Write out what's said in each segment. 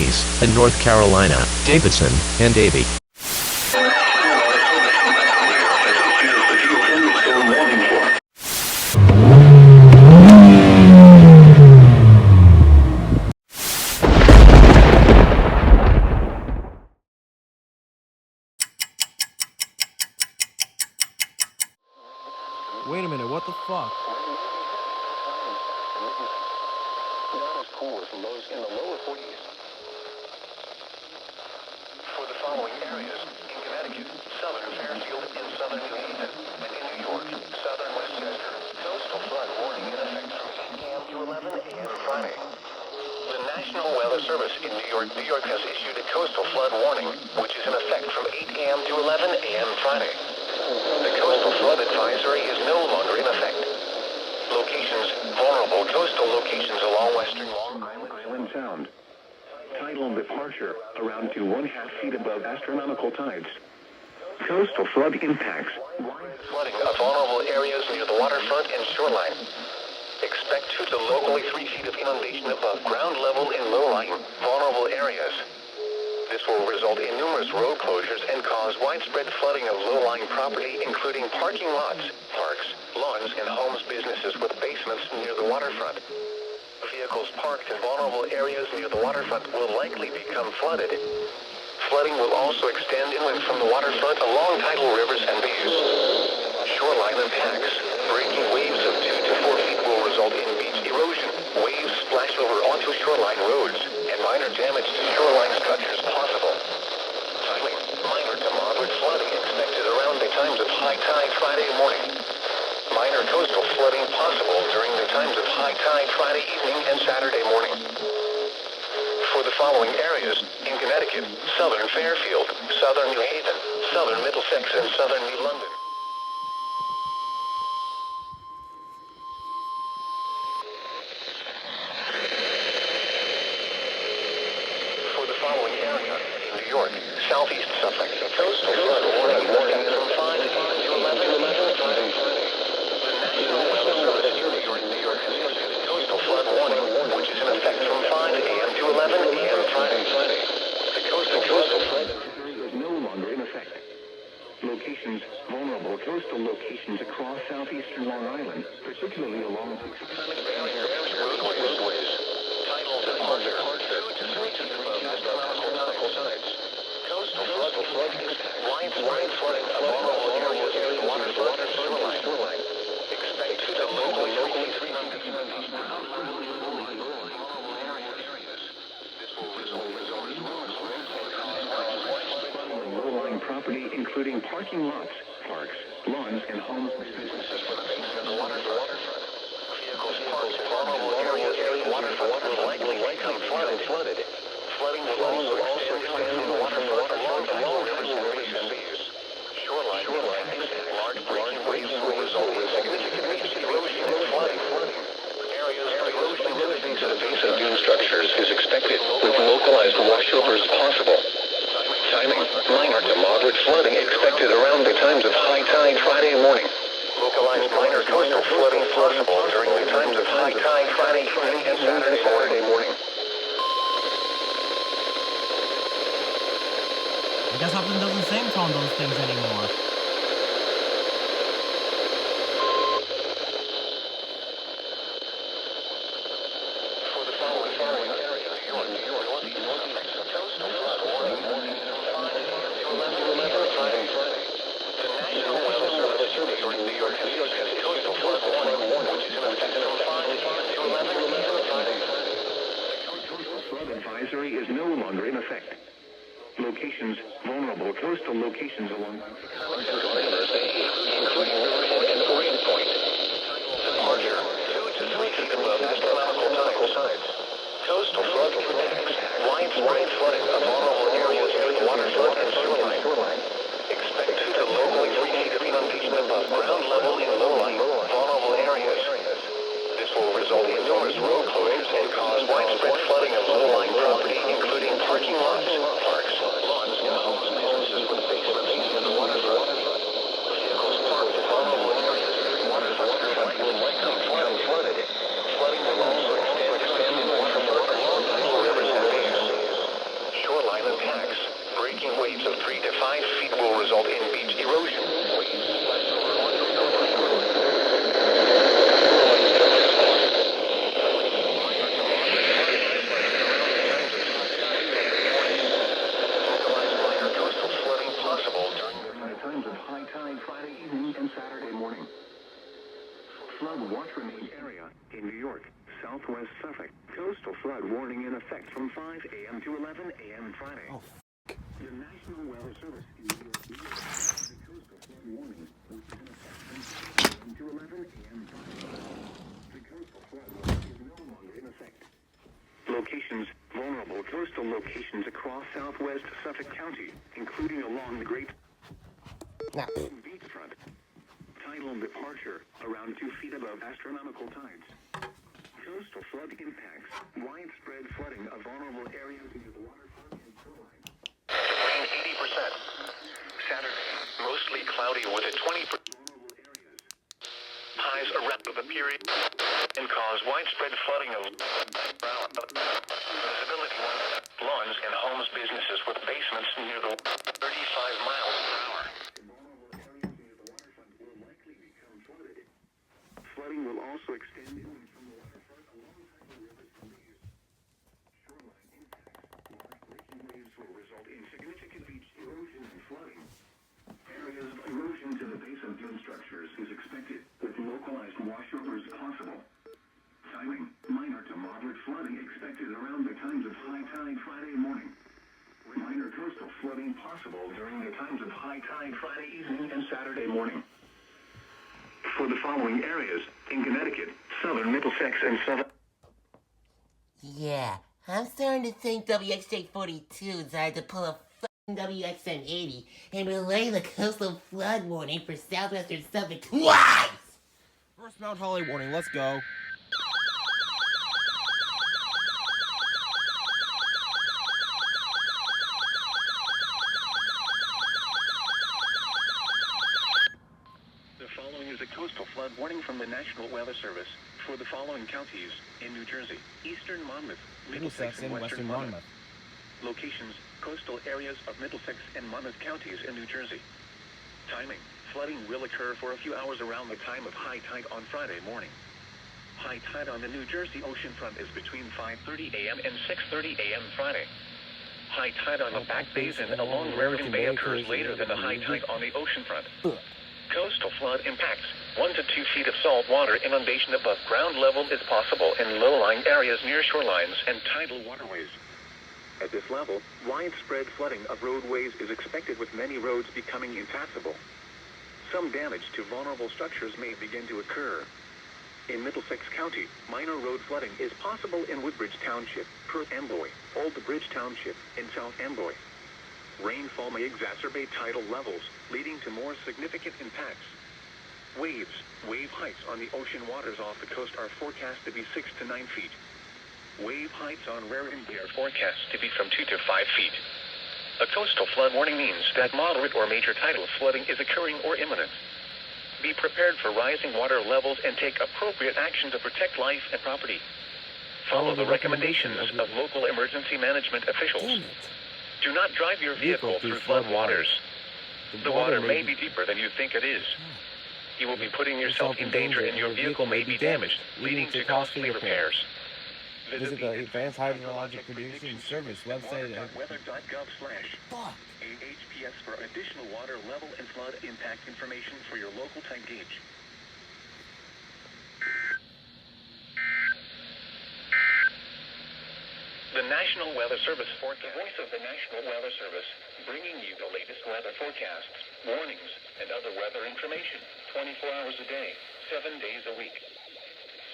Keys, and North Carolina, Davidson, and Davie. Wait a minute, what the fuck? Not as cool as lows in the lower 40s. For the following areas, in Connecticut, southern Fairfield, in southern New Haven, and in New York, southern Westchester, coastal flood warning in effect from 8 a.m. to 11 a.m. Friday. The National Weather Service in New York has issued a coastal flood warning, which is in effect from 8 a.m. to 11 a.m. Friday. The coastal flood advisory is no longer in effect. Locations, vulnerable coastal locations along western Long Island Sound. Tidal departure around to 1/2 feet above astronomical tides. Coastal flood impacts. Flooding of vulnerable areas near the waterfront and shoreline. Expect 2 to locally 3 feet of inundation above ground level in low-lying, vulnerable areas. This will result in numerous road closures and cause widespread flooding of low-lying property, including parking lots, parks, lawns, and homes, businesses with basements near the waterfront. Vehicles parked in vulnerable areas near the waterfront will likely become flooded. Flooding will also extend inland from the waterfront along tidal rivers and bayous. Shoreline impacts. Breaking waves of 2 to 4 feet will result in beach erosion. Waves splash over onto shoreline roads, and minor damage to shoreline structures possible. Timing. Minor to moderate flooding expected around the times of high tide Friday morning. Minor coastal flooding possible during the times of high tide Friday evening and Saturday morning. For the following areas, in Connecticut, southern Fairfield, southern New Haven, southern Middlesex, and southern New London. For the following area, in New York, southeast Suffolk, coastal flood warning is from 5 to 11 Friday. The National Weather Service in New York has issued a coastal flood warning, which is in effect from 5 a.m. to 11 a.m. Friday. The coastal flood is no longer in effect. Locations, vulnerable coastal locations across southeastern Long Island, particularly along roadways. Tidal departure, 2 to 3 feet above astronomical tides. Coastal flood, widespread flooding of vulnerable areas near the waterfront and shoreline. Expect 2 to locally 3 feet above areas. This will result in low-lying property, including parking lots, parks, lawns, and homes, businesses for the basin of the waterfront. Vehicles parked in vulnerable areas near the waterfront will likely become flooded. Flooding will also extend from the waterfront along the low rivers and bayous. Shoreline impacts. Large breaking waves will result in significant beach erosion and flooding. Areas of erosion to the base of dune structures is expected, with localized washovers possible. Timing, minor to moderate flooding expected around the times of high tide Friday morning. Localized minor coastal flooding possible during the times of high tide Friday evening and Saturday morning. I guess something doesn't sing on those things anymore. For the following area, New York, northeast coastal flood warning is from 5 to 11 Friday. The National Weather Service in New York has issued a coastal flood warning, which is in effect from 5 to 11 Friday. The coastal flood advisory is no longer in effect. Locations, vulnerable coastal locations along rivers, including Riverhead and Orient Point. Departure, 2 to 3 feet above astronomical tides. Coastal flood impacts. Widespread flooding of vulnerable areas near the waterfront and shoreline. Expect 2 to locally 3 feet of inundation above ground level in low-lying, vulnerable areas. This will result in numerous road closures and cause widespread flooding of low-lying property, including parking lots, parks, lawns, and homes, businesses with basements near the waterfront. Vehicles parked in vulnerable areas near the waterfront will likely become flooded. Flooding will also extend in the waterfront along tidal rivers and bayous. from 5 a.m. to 11 a.m. Friday. Oh, The National Weather Service in New York the coastal flood warning, which is in effect from 5 a.m. to 11 a.m. Friday. The coastal flood warning is no longer in effect. Locations, vulnerable coastal locations across southwest Suffolk County, including along the Great Beachfront. Tidal departure around 2 feet above astronomical tides. Coastal flood impacts, widespread flooding of vulnerable areas near the waterfront and shoreline. Rain 80%. Saturday, mostly cloudy with a 20% vulnerable areas. Highs around the period and cause widespread flooding of visibility lawns and homes, businesses with basements near the 35 miles per hour. Vulnerable areas near the waterfront will likely become flooded. Flooding will also extend inland from the waterfront alongside the rivers from the east. Shoreline impacts, large breaking waves will result in significant beach erosion and flooding. Areas of erosion to the base of dune structures is expected, with localized washovers possible. Timing, minor to moderate flooding expected around the times of high tide Friday morning. Minor coastal flooding possible during the times of high tide Friday evening and Saturday morning. For the following areas, in Connecticut, southern Middlesex and southern... Yeah, I'm starting to think WXJ42 decided to pull a f***ing WXN80 and relay the coastal flood warning for southwestern Suffolk twice! first Mount Holly warning, let's go. The following is a coastal flood warning from the National Weather Service for the following counties in New Jersey: Eastern Monmouth, Middlesex and Western Monmouth. Locations: coastal areas of Middlesex and Monmouth counties in New Jersey. Timing: flooding will occur for a few hours around the time of high tide on Friday morning. High tide on the New Jersey oceanfront is between 5:30 a.m. and 6:30 a.m. Friday. High tide on the back bays and along Raritan Bay occurs later than the high tide on the oceanfront. Coastal flood impacts: 1 to 2 feet of salt water inundation above ground level is possible in low-lying areas near shorelines and tidal waterways. At this level, widespread flooding of roadways is expected, with many roads becoming impassable. Some damage to vulnerable structures may begin to occur. In Middlesex County, minor road flooding is possible in Woodbridge Township, Perth Amboy, Old Bridge Township, and South Amboy. Rainfall may exacerbate tidal levels, leading to more significant impacts. Wave heights on the ocean waters off the coast are forecast to be 6 to 9 feet. Wave heights on Raritan Bay are forecast to be from 2 to 5 feet. A coastal flood warning means that moderate or major tidal flooding is occurring or imminent. Be prepared for rising water levels and take appropriate action to protect life and property. Follow the recommendations of local emergency management officials. Do not drive your vehicle through flood waters. The water may be deeper than you think it is. You will be putting yourself in danger and your vehicle may be damaged, leading to costly repairs. Visit the Advanced Hydrologic Prediction Service website at weather.gov/AHPS for additional water level and flood impact information for your local type gauge. The National Weather Service forecast. The voice of the National Weather Service, bringing you the latest weather forecasts, warnings, and other weather information 24 hours a day, 7 days a week.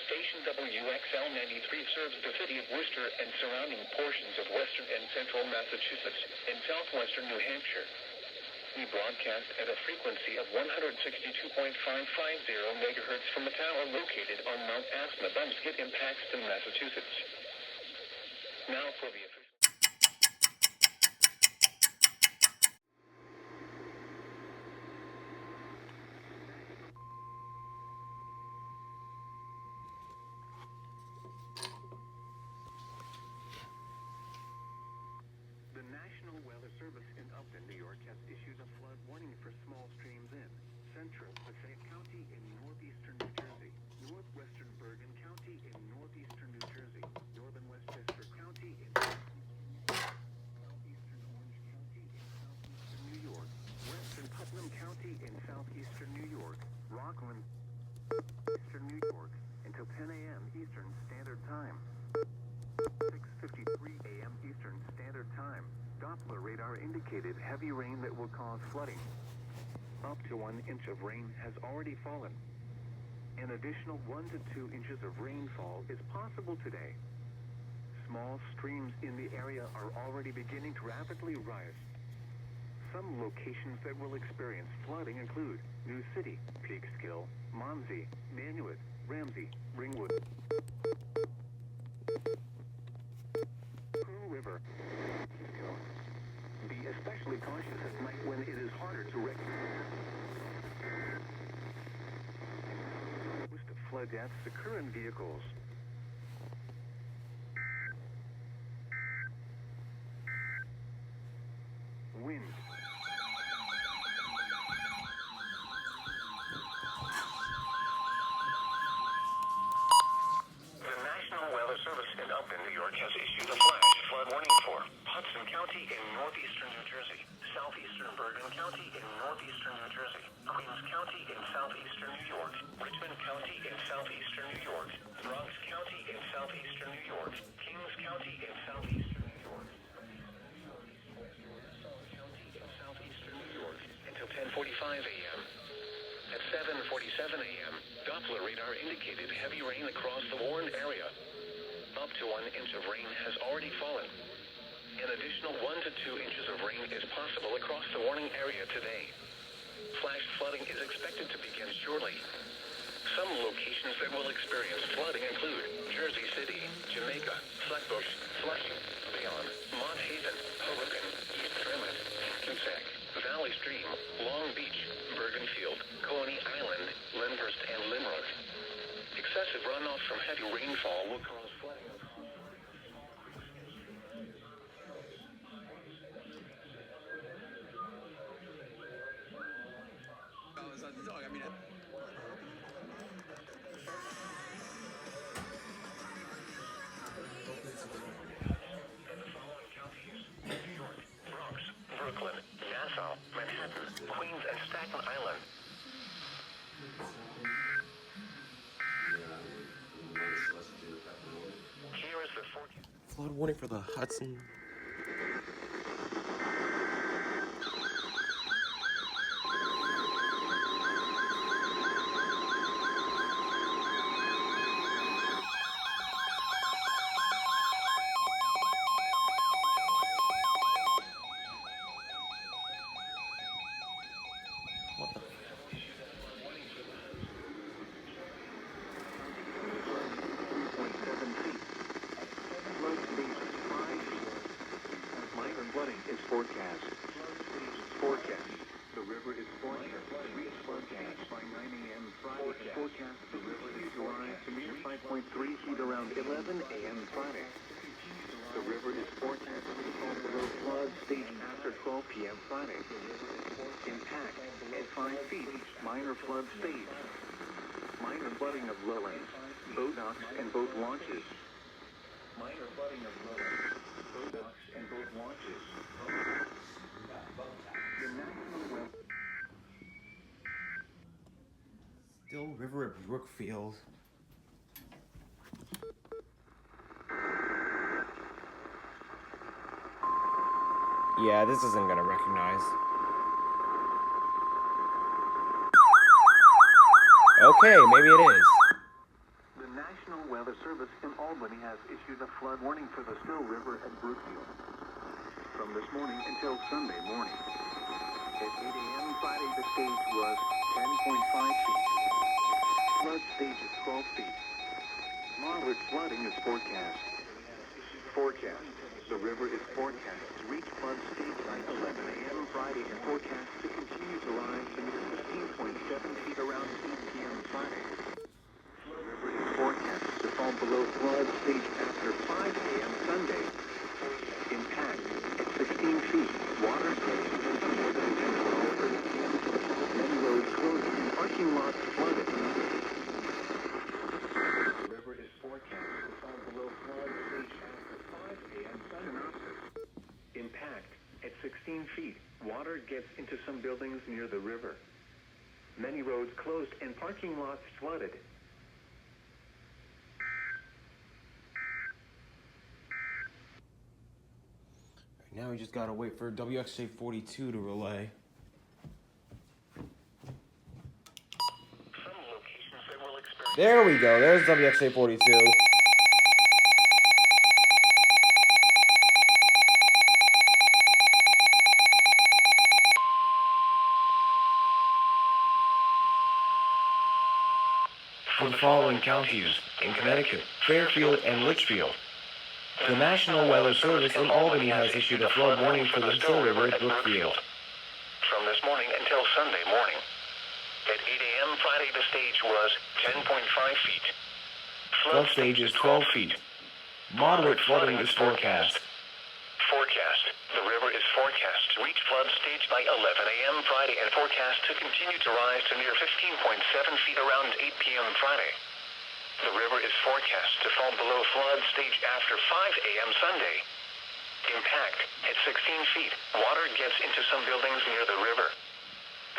Station WXL 93 serves the city of Worcester and surrounding portions of western and central Massachusetts and southwestern New Hampshire. We broadcast at a frequency of 162.550 megahertz from a tower located on Mount Asma, Bumskit in Paxton, Massachusetts. Now for the official. The National Weather Service in Upton, New York, has issued a flood warning for small streams in central Passaic County in northeastern New Jersey, northwestern Bergen County in northeastern New Jersey, northern Westchester County in southeastern Orange County in southeastern New York, western Putnam County in southeastern New York, Rockland, eastern New York, until 10 a.m. Eastern Standard Time. 6:53 a.m. radar indicated heavy rain that will cause flooding. Up to 1 inch of rain has already fallen. An additional 1 to 2 inches of rainfall is possible today. Small streams in the area are already beginning to rapidly rise. Some locations that will experience flooding include New City, Peekskill, Monsey, Nanuet, Ramsey, Ringwood, Pearl River. Be especially cautious at night when it is harder to recognize. Most flood deaths occur in vehicles. Wind. The National Weather Service in Upton, New York has issued a flash flood warning for Hudson County in northeastern New Jersey, southeastern Bergen County in northeastern New Jersey, Queens County in southeastern New York, Richmond County in southeastern New York, Bronx County in southeastern New York, Kings County in southeastern New York, until 10:45 a.m. At 7:47 a.m., Doppler radar indicated heavy rain across the warned area. Up to 1 inch of rain has already fallen. An additional 1 to 2 inches of rain is possible across the warning area today. Flash flooding is expected to begin shortly. Some locations that will experience flooding include Jersey City, Jamaica, Flatbush, Flushing, Bayonne, Mont Haven, Hoboken, East Tremont, Hackensack, Valley Stream, Long Beach, Bergenfield, Coney Island, Lyndhurst, and Limerick. Excessive runoff from heavy rainfall will cause flooding. Bronx, Brooklyn, Nassau, Manhattan, Queens, and Staten Island. Here is the forecast. Flood warning for the Hudson. What the? Minor flooding is forecast. The river is forecast to reach forecast by 9 a.m. Friday. Forecast the river is to rise to near 5.3 feet around 11 a.m. Friday. The river is forecast to fall below flood stage after 12 p.m. Friday. Impact at 5 feet. Minor flood stage. Minor flooding of lowlands, boat docks, and boat launches. Minor flooding of lowlands, boat docks, and boat launches. The National Weather. Still River at Brookfield. Yeah, this isn't gonna recognize. Okay, maybe it is. The National Weather Service in Albany has issued a flood warning for the Still River at Brookfield from this morning until Sunday morning. At 8 a.m. Friday, the stage was 10.5 feet. Flood stage is 12 feet. Moderate flooding is forecast. The river is forecast to reach flood stage by 11 a.m. Friday and forecast to continue to rise to near 15.7 feet around 8 p.m. Friday. The river is forecast to fall below flood stage after 5 a.m. Sunday. Impact at 16 feet. Water gets into some buildings at 12:30 p.m. Many roads closed and parking lots flooded. The river is forecast to fall below flood stage after 5 a.m. Sunday. Impact at 16 feet. Water gets into some buildings near the river. Many roads closed and parking lots flooded. Now we just gotta wait for WXJ42 to relay. Some locations that will experience... There we go. There's WXJ42. For the following counties in Connecticut, Fairfield and Litchfield. The National Weather Service in Albany has issued a flood warning for the Still River at Brookfield. From this morning until Sunday morning. At 8 a.m. Friday, the stage was 10.5 feet. Flood stage is 12 feet. Moderate flooding is forecast. Forecast. The river is forecast to reach flood stage by 11 a.m. Friday and forecast to continue to rise to near 15.7 feet around 8 p.m. Friday. The river is forecast to fall below flood stage after 5 a.m. Sunday. Impact at 16 feet. Water gets into some buildings near the river.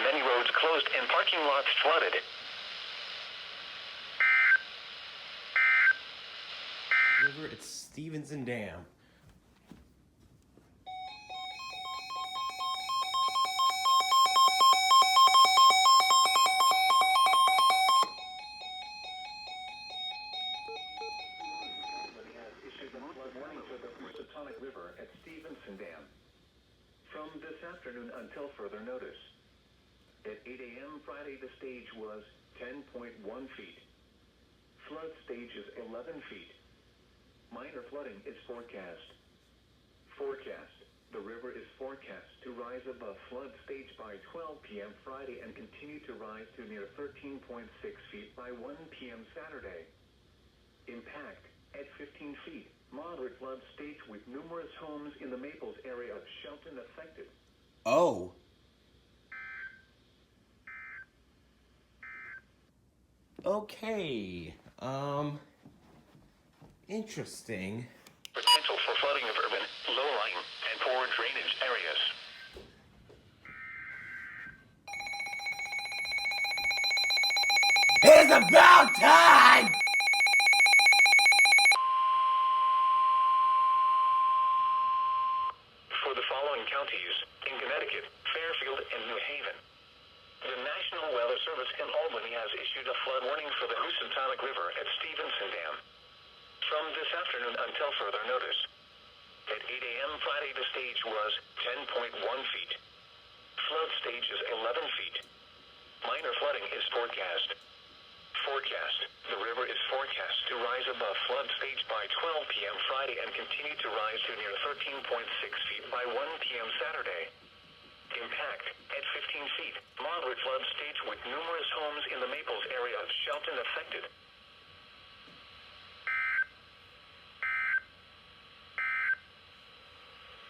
Many roads closed and parking lots flooded. River at Stevenson Dam. River at Stevenson Dam. From this afternoon until further notice. At 8 a.m. Friday, the stage was 10.1 feet. Flood stage is 11 feet. Minor flooding is forecast. Forecast. The river is forecast to rise above flood stage by 12 p.m. Friday and continue to rise to near 13.6 feet by 1 p.m. Saturday. Impact at 15 feet. Moderate flood stage with numerous homes in the Maples area of Shelton affected. Oh. Okay. Interesting. Potential for flooding of urban, low-lying, and poor drainage areas. It's about time! For the following counties in Connecticut, Fairfield, and New Haven. The National Weather Service in Albany has issued a flood warning for the Housatonic River at Stevenson Dam. From this afternoon until further notice. At 8 a.m. Friday, the stage was 10.1 feet. Flood stage is 11 feet. Minor flooding is forecast. Forecast. The river is forecast to rise above flood stage by 12 p.m. Friday and continue to rise to near 13.6 feet by 1 p.m. Saturday. Impact at 15 feet. Moderate flood stage with numerous homes in the Maples area of Shelton affected.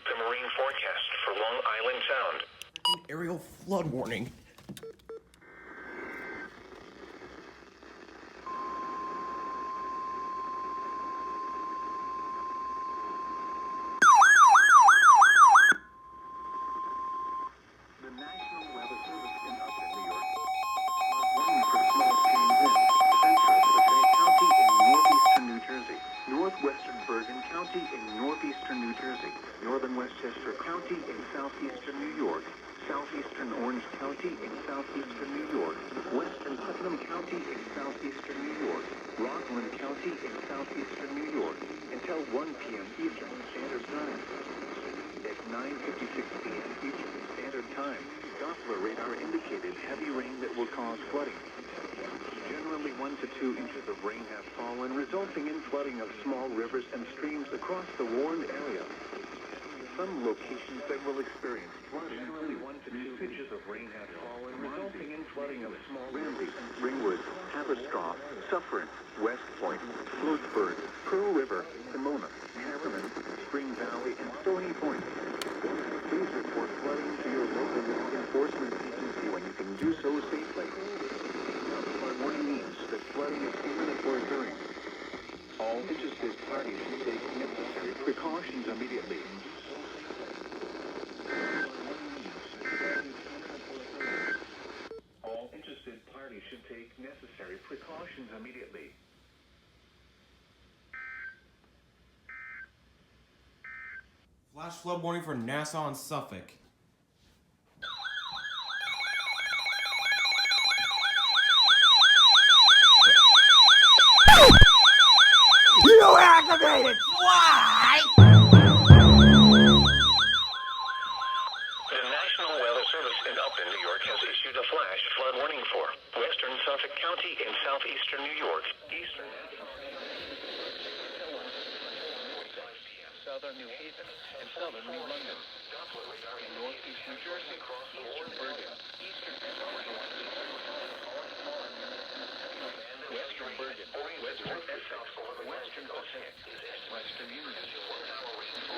The marine forecast for Long Island Sound. An aerial flood warning. The National Weather Service in Upton, New York. Warning for small streams in central Passaic County in northeastern New Jersey, northwestern Bergen County in northeastern New Jersey, northern Westchester County in southeastern New York, southeastern Orange County in southeastern New York, western Putnam County in southeastern New York, Rockland County in southeastern New York, until 1 p.m. Eastern Standard Time. At 9:56 p.m. Eastern Standard Time, Doppler radar indicated heavy rain that will cause flooding. Generally 1 to 2 inches of rain have fallen, resulting in flooding of small rivers and streams across the warned area. Some locations that will experience flooding. Generally 1 to 2 inches of rain have fallen, resulting in flooding of small rivers. Ringwood, Haverstraw, Suffern, West Point, Fluddz, Pearl River, Pomona, Harriman, Spring Valley, and Stony Point. Please report flooding to your local law enforcement agency when you can do so safely. Flood warning means that flooding is imminent or occurring. All interested parties should take necessary precautions immediately. All interested parties should take necessary precautions immediately. Flash flood warning for Nassau and Suffolk. You activated! Why? The National Weather Service in Upton, New York has issued a flash flood warning for western Suffolk County in southeastern New York, eastern southern New Haven, and southern New London. In northeast New Jersey, eastern Bergen, eastern western Bergen, western Essex, western Passaic, western Union.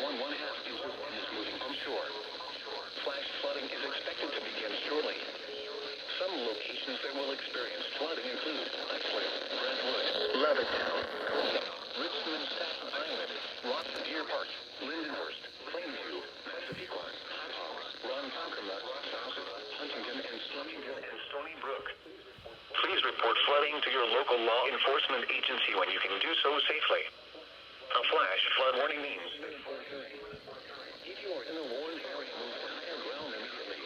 1/2 is moving from shore. Flash flooding is expected to begin shortly. Some locations that will experience flooding include Iceland, Brentwood, Levittown, Richmond, Staten Island, Rockford Deer Park, Lindenhurst, Plainview, Massapequa, Ronkonkoma, South, Huntington, and Stony Brook. Please report flooding to your local law enforcement agency when you can do so safely. A flash flood warning means if you are in a warned area, move to higher ground immediately.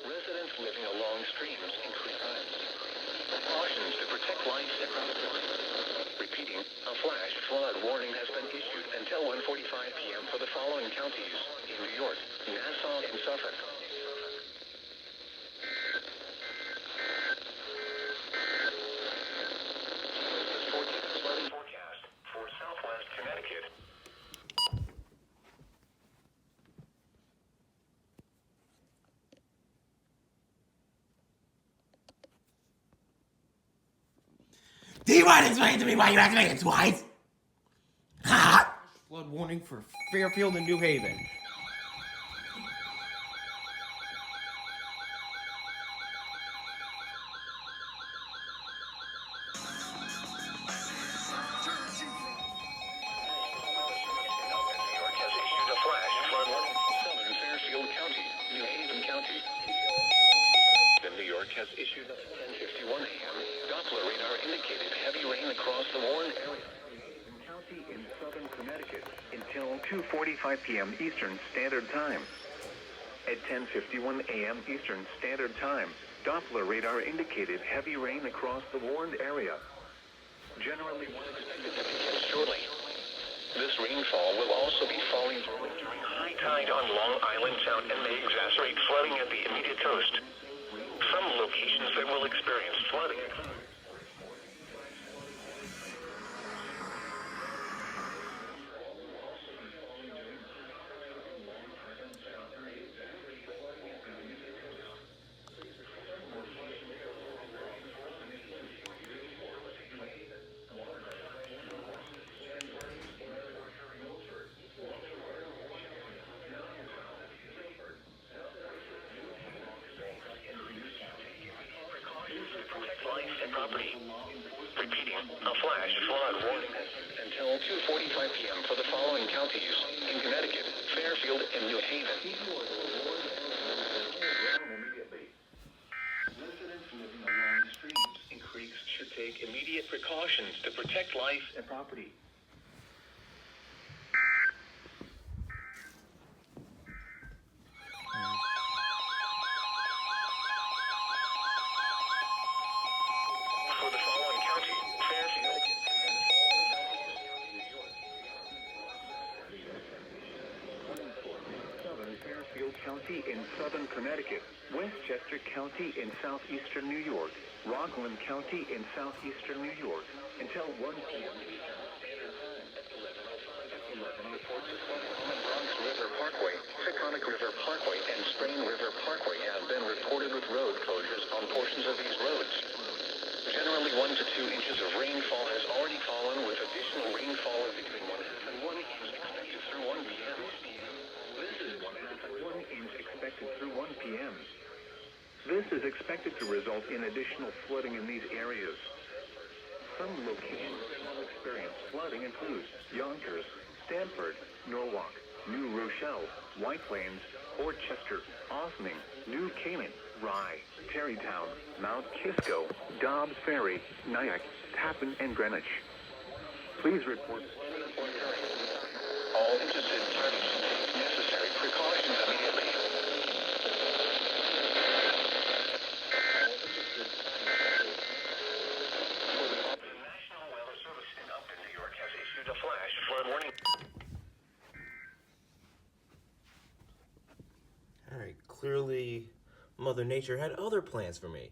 Residents living along streams increase times. Precautions to protect life and property. Repeating, a flash flood warning has been issued until 1:45 p.m. for the following counties in New York, Nassau, and Suffolk. Flooding forecast for southwest Connecticut. Do you want to explain to me why you activated twice? Ha! Flood warning for Fairfield and New Haven. Has issued at 10:51 a.m. Doppler radar indicated heavy rain across the warned area. County in southern Connecticut until 2:45 p.m. Eastern Standard Time. At 10:51 a.m. Eastern Standard Time, Doppler radar indicated heavy rain across the warned area. Generally, one expected to begin shortly. This rainfall will also be falling during high tide on Long Island Sound and may exacerbate flooding at the immediate coast. Some locations that will experience flooding. Property. Repeating, a flash flood warning until 2:45 p.m. for the following counties in Connecticut, Fairfield, and New Haven. Residents living along streams and creeks should take immediate precautions to protect life and property. County in southern Connecticut, Westchester County in southeastern New York, Rockland County in southeastern New York, until 1 p.m. Bronx River Parkway, Taconic River Parkway, and Sprain River Parkway have been reported with road closures on portions of these roads. Generally, 1 to 2 inches of rainfall has already fallen, with additional rainfall of between 1/2 and 1 inch expected through 1 p.m. Through 1 p.m. This is expected to result in additional flooding in these areas. Some locations that will experience flooding include Yonkers, Stamford, Norwalk, New Rochelle, White Plains, Dorchester, Ossining, New Canaan, Rye, Tarrytown, Mount Kisco, Dobbs Ferry, Nyack, Tappan, and Greenwich. Please report. All interested parties Clearly, Mother Nature had other plans for me.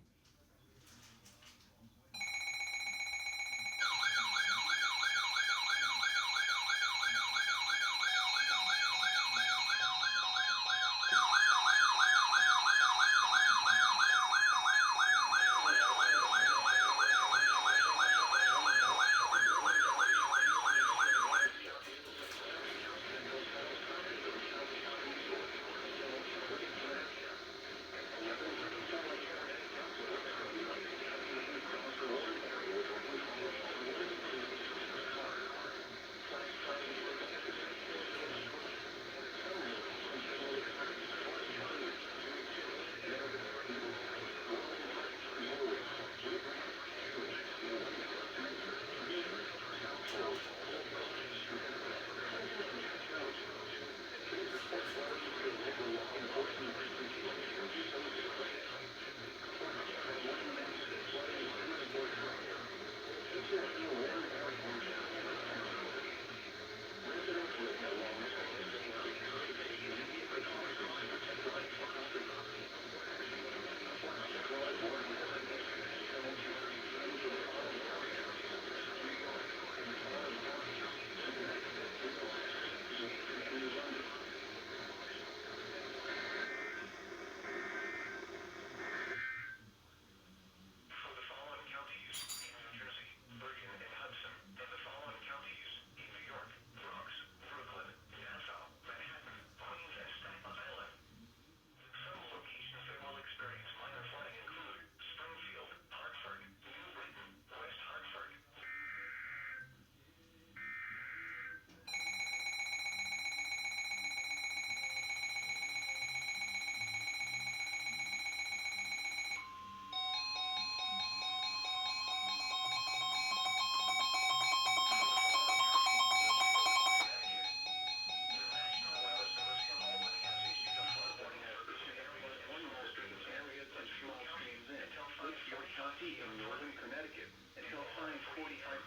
County in northern Connecticut until 5:45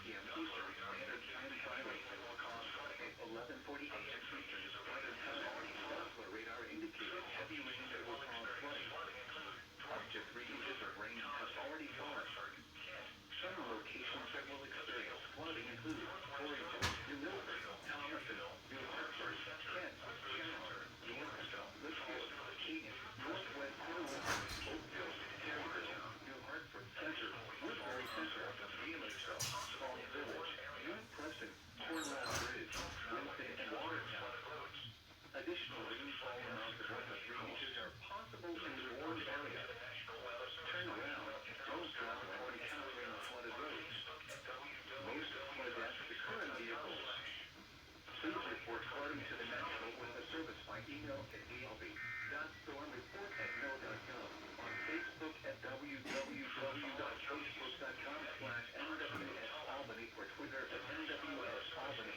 p.m. Eastern Standard Time Friday. 11:40 a.m. Eastern. Weather has already stopped, but radar indicated heavy rain that will cause flooding. Up to 3 inches of rain has already fallen. Some locations that will experience flooding include Torrington, New Milford, Thomasville, New Hartford, Kent, Sharon, Yorkville, Litchfield, Keene, Northwest Cornwall, Oakville, Tarrytown, New Hartford Center, Woodbury Center, Felixville, Fall Village, New Preston, Cornwall Bridge, Winston, and Watertown. Additional rainfall amounts of 1 to 3 inches are possible in the warm area. Turn around. Don't drive when encountering flooded roads. Most flood deaths occur in vehicles. Please report flooding to the National Weather Service by email at alb.stormreport@no.gov, on Facebook at www.facebook.com/NWS-Albany, or Twitter at NWS Albany.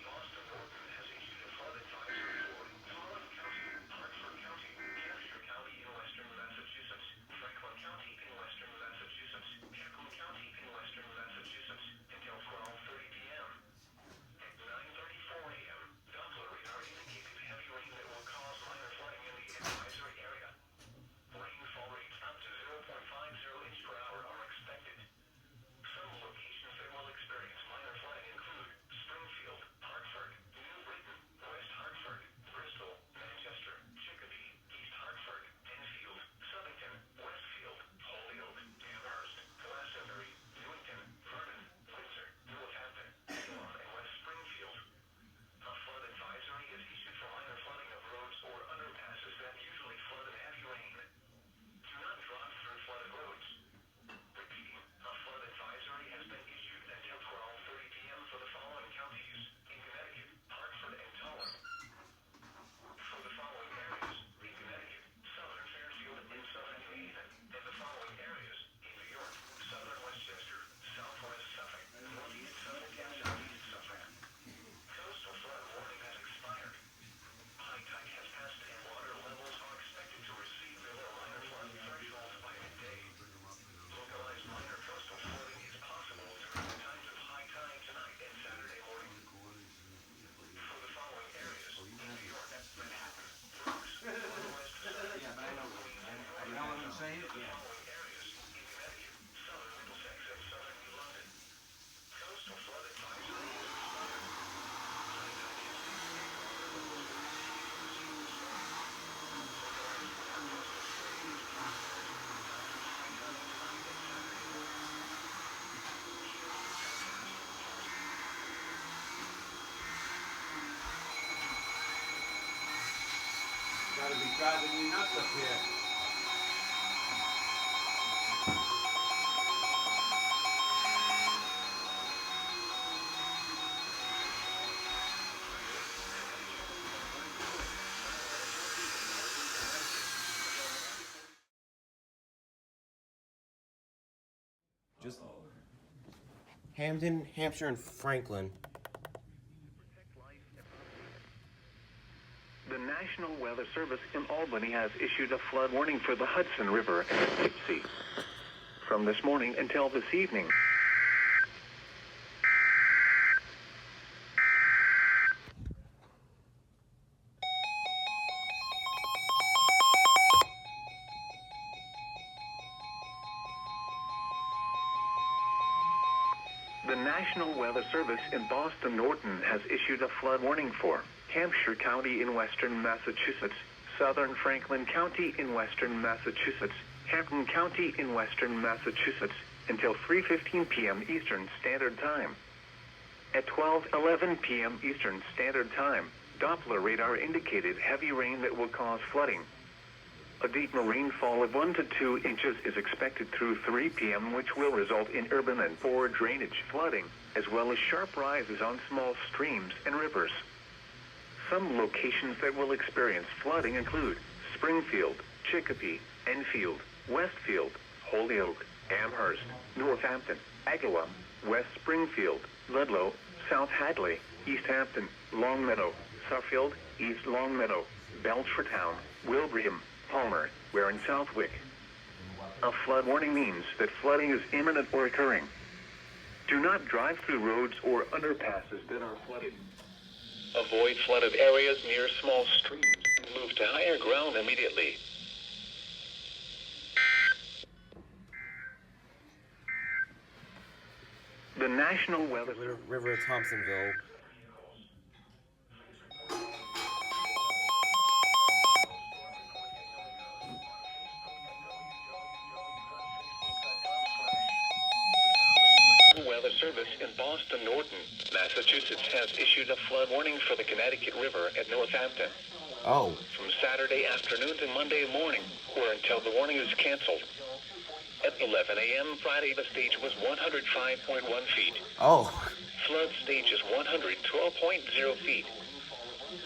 Gotta be driving you nuts up here. Just Hamden, Hampshire, and Franklin. The National Weather Service in Albany has issued a flood warning for the Hudson River and the Dipsea from this morning until this evening. The National Weather Service in Boston Norton has issued a flood warning for Hampshire County in western Massachusetts, southern Franklin County in western Massachusetts, Hampton County in western Massachusetts, until 3:15 p.m. Eastern Standard Time. At 12:11 p.m. Eastern Standard Time, Doppler radar indicated heavy rain that will cause flooding. A deep rainfall of 1 to 2 inches is expected through 3 p.m., which will result in urban and poor drainage flooding, as well as sharp rises on small streams and rivers. Some locations that will experience flooding include Springfield, Chicopee, Enfield, Westfield, Holyoke, Amherst, Northampton, Agawam, West Springfield, Ludlow, South Hadley, East Hampton, Longmeadow, Suffield, East Longmeadow, Belchertown, Wilbraham, Palmer, Ware, and Southwick. A flood warning means that flooding is imminent or occurring. Do not drive through roads or underpasses that are flooded. Avoid flooded areas near small streams and move to higher ground immediately. The National Weather River of Thompsonville. Weather Service in Boston Norton, Massachusetts has issued a flood warning for the Connecticut River at Northampton Oh, from Saturday afternoon to Monday morning, or until the warning is canceled. At 11 a.m. Friday, the stage was 105.1 feet. oh. Flood stage is 112.0 feet.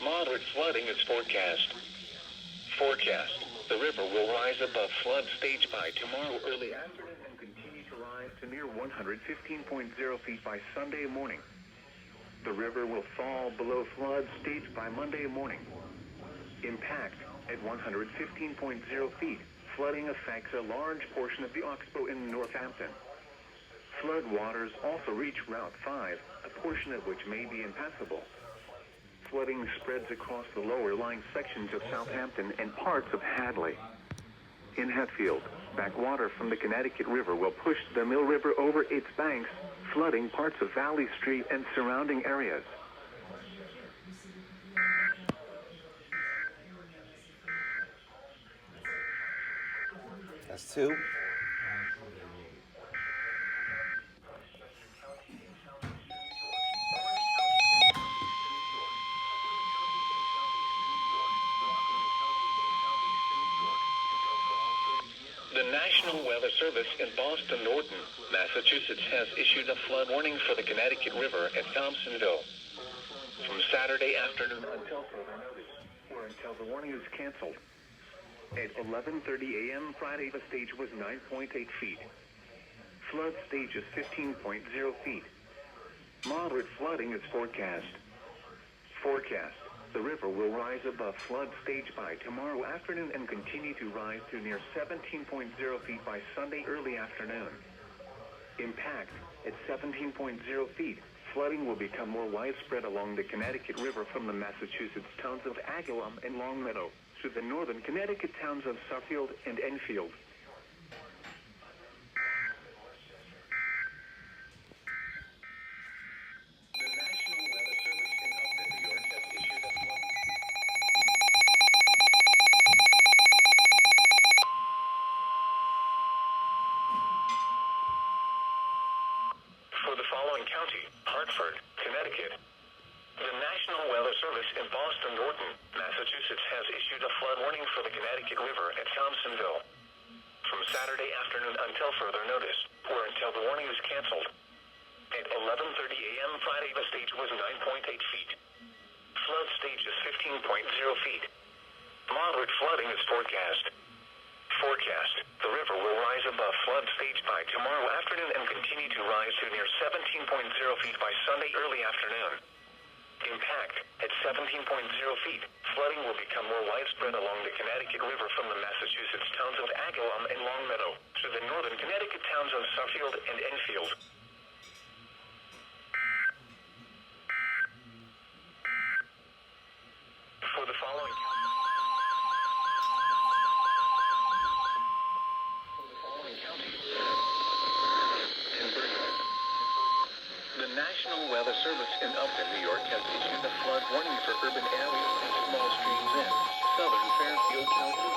Moderate flooding is forecast. Forecast. The river will rise above flood stage by tomorrow early afternoon and continue to rise to near 115.0 feet by Sunday morning. The river will fall below flood stage by Monday morning. Impact at 115.0 feet. Flooding affects a large portion of the Oxbow in Northampton. Flood waters also reach Route 5, a portion of which may be impassable. Flooding spreads across the lower lying sections of Southampton and parts of Hadley. In Hatfield, backwater from the Connecticut River will push the Mill River over its banks, flooding parts of Valley Street and surrounding areas. That's two. The National Weather Service in Boston Norton, Massachusetts has issued a flood warning for the Connecticut River at Thompsonville from Saturday afternoon until further notice, or until the warning is canceled. At 11:30 a.m. Friday, the stage was 9.8 feet. Flood stage is 15.0 feet. Moderate flooding is forecast. Forecast. The river will rise above flood stage by tomorrow afternoon and continue to rise to near 17.0 feet by Sunday early afternoon. Impact at 17.0 feet. Flooding will become more widespread along the Connecticut River from the Massachusetts towns of Agawam and Longmeadow to the northern Connecticut towns of Suffield and Enfield. For the following county, Hartford, Connecticut, the National Weather Service Service in Boston Norton, Massachusetts has issued a flood warning for the Connecticut River at Thompsonville from Saturday afternoon until further notice, or until the warning is canceled. At 11:30 a.m. Friday, the stage was 9.8 feet. Flood stage is 15.0 feet. Moderate flooding is forecast. Forecast: the river will rise above flood stage by tomorrow afternoon and continue to rise to near 17.0 feet by Sunday early afternoon. Impact: at 17.0 feet, flooding will become more widespread along the Connecticut River from the Massachusetts towns of Agawam and Longmeadow to the northern Connecticut towns of Suffield and Enfield. For the following The National Weather Service in Upton, New York, has issued a flood warning for urban areas and small streams in southern Fairfield County,